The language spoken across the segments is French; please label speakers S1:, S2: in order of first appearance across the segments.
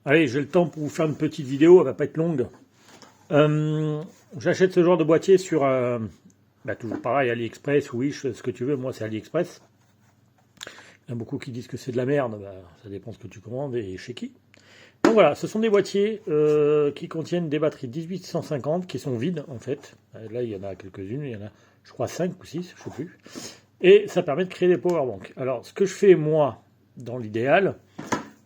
S1: Allez, j'ai le temps pour vous faire une petite vidéo, elle va pas être longue. J'achète ce genre de boîtier sur, toujours pareil, AliExpress, Wish, ce que tu veux. Moi, c'est AliExpress. Il y a beaucoup qui disent que c'est de la merde. Ça dépend ce que tu commandes et chez qui. Donc voilà, ce sont des boîtiers qui contiennent des batteries 1850 qui sont vides en fait. Là, il y en a quelques-unes, il y en a, je crois, 5 ou 6, je sais plus. Et ça permet de créer des powerbanks. Alors, ce que je fais moi, dans l'idéal,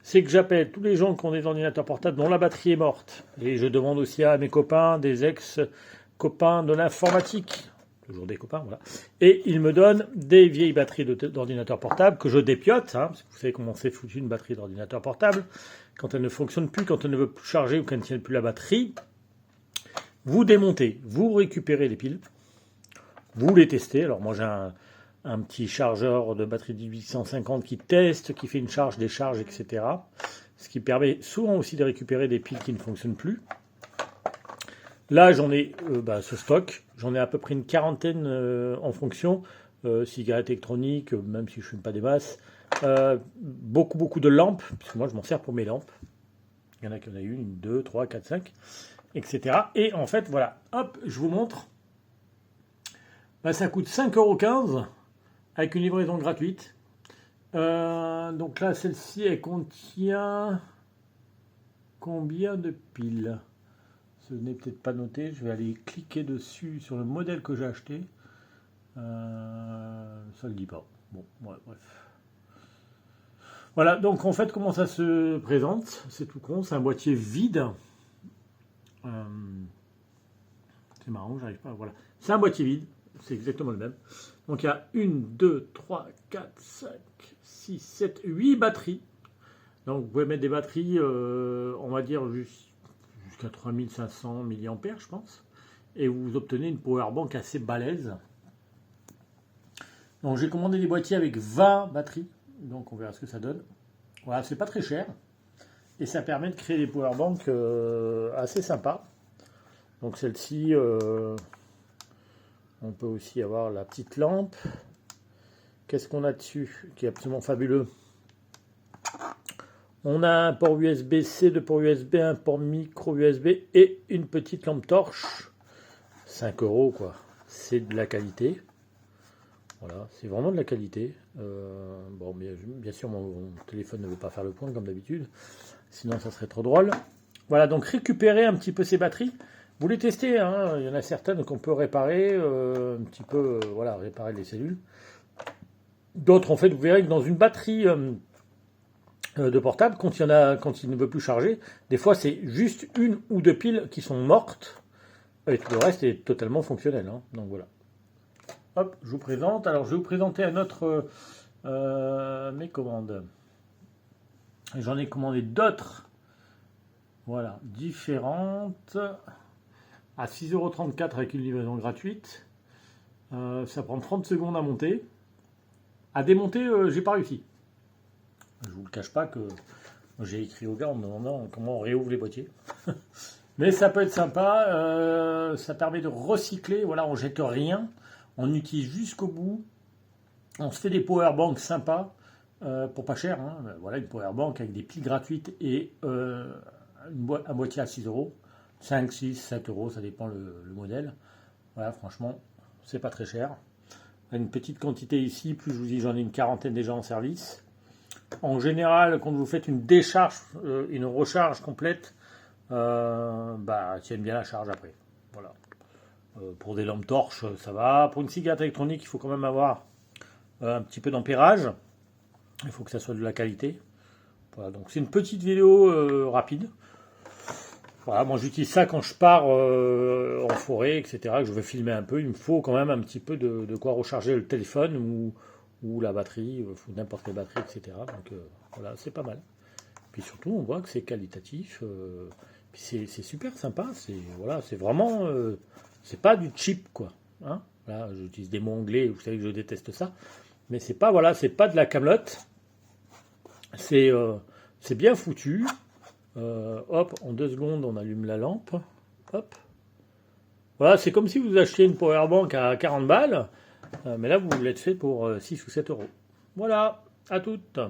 S1: c'est que j'appelle tous les gens qui ont des ordinateurs portables dont la batterie est morte. Et je demande aussi à mes copains, des ex-copains de l'informatique, toujours des copains, voilà. Et ils me donnent des vieilles batteries d'ordinateurs portables que je dépiote, parce que vous savez comment c'est foutu une batterie d'ordinateur portable. Quand elle ne fonctionne plus, quand elle ne veut plus charger ou qu'elle ne tient plus la batterie, vous démontez, vous récupérez les piles, vous les testez. Alors moi j'ai un petit chargeur de batterie 1850 qui teste, qui fait une charge, décharge, etc. Ce qui permet souvent aussi de récupérer des piles qui ne fonctionnent plus. Là, j'en ai ce stock. J'en ai à peu près une quarantaine en fonction. Cigarettes électroniques, même si je ne fume pas des masses. Beaucoup de lampes, puisque moi je m'en sers pour mes lampes. Il y en a qui en a une, deux, trois, quatre, cinq, etc. Et en fait, voilà, hop, je vous montre. Ça coûte 5,15 € avec une livraison gratuite. Donc là, celle-ci, elle contient combien de piles? Ce n'est peut-être pas noté. Je vais aller cliquer dessus sur le modèle que j'ai acheté. Ça ne le dit pas. Bon, ouais, bref. Voilà, donc en fait, comment ça se présente? C'est tout con, c'est un boîtier vide. C'est marrant, j'arrive pas à... Voilà. C'est un boîtier vide, c'est exactement le même. Donc il y a 1, 2, 3, 4, 5, 6, 7, 8 batteries. Donc vous pouvez mettre des batteries, on va dire jusqu'à 3500 mAh, je pense. Et vous obtenez une powerbank assez balèze. Donc j'ai commandé des boîtiers avec 20 batteries. Donc on verra ce que ça donne. Voilà, c'est pas très cher. Et ça permet de créer des powerbanks assez sympas. Donc celle-ci, on peut aussi avoir la petite lampe. Qu'est-ce qu'on a dessus qui est absolument fabuleux? On a un port USB-C, deux ports USB, un port micro USB et une petite lampe torche. 5 € quoi. C'est de la qualité. Voilà, c'est vraiment de la qualité. Bon, bien sûr, mon téléphone ne veut pas faire le point comme d'habitude. Sinon, ça serait trop drôle. Voilà, donc récupérer un petit peu ces batteries. Vous les testez, hein. Il y en a certaines qu'on peut réparer, un petit peu, voilà, réparer les cellules. D'autres, en fait, vous verrez que dans une batterie de portable, quand il ne veut plus charger, des fois, c'est juste une ou deux piles qui sont mortes, et tout le reste est totalement fonctionnel. Donc voilà. Hop, je vous présente. Alors, je vais vous présenter un autre mes commandes. J'en ai commandé d'autres, voilà, différentes, à 6,34 € avec une livraison gratuite. Ça prend 30 secondes à monter. À démonter, j'ai pas réussi. Je vous le cache pas que j'ai écrit au gars en me demandant comment on réouvre les boîtiers. Mais ça peut être sympa. Ça permet de recycler. Voilà, on jette rien. On utilise jusqu'au bout. On se fait des powerbanks sympas pour pas cher. Voilà, une powerbank avec des piles gratuites et un boîtier à 6 €. 5, 6, 7 €, ça dépend le modèle. Voilà, franchement, c'est pas très cher. Une petite quantité ici, plus je vous dis, j'en ai une quarantaine déjà en service. En général, quand vous faites une décharge, une recharge complète, tiennent bien la charge après. Voilà. Pour des lampes torches, ça va. Pour une cigarette électronique, il faut quand même avoir un petit peu d'ampérage. Il faut que ça soit de la qualité. Voilà, donc c'est une petite vidéo rapide. Voilà, moi j'utilise ça quand je pars en forêt, etc., que je veux filmer un peu. Il me faut quand même un petit peu de quoi recharger le téléphone ou la batterie, ou n'importe quelle batterie, etc. Donc voilà, c'est pas mal. Puis surtout, on voit que c'est qualitatif. Puis c'est super sympa. C'est vraiment... c'est pas du cheap, quoi. Là, j'utilise des mots anglais, vous savez que je déteste ça. Mais c'est pas de la camelote. C'est bien foutu. Hop, en 2 secondes, on allume la lampe. Hop. Voilà, c'est comme si vous achetiez une powerbank à 40 balles. Mais là, vous l'êtes fait pour 6 ou 7 €. Voilà, à toutes.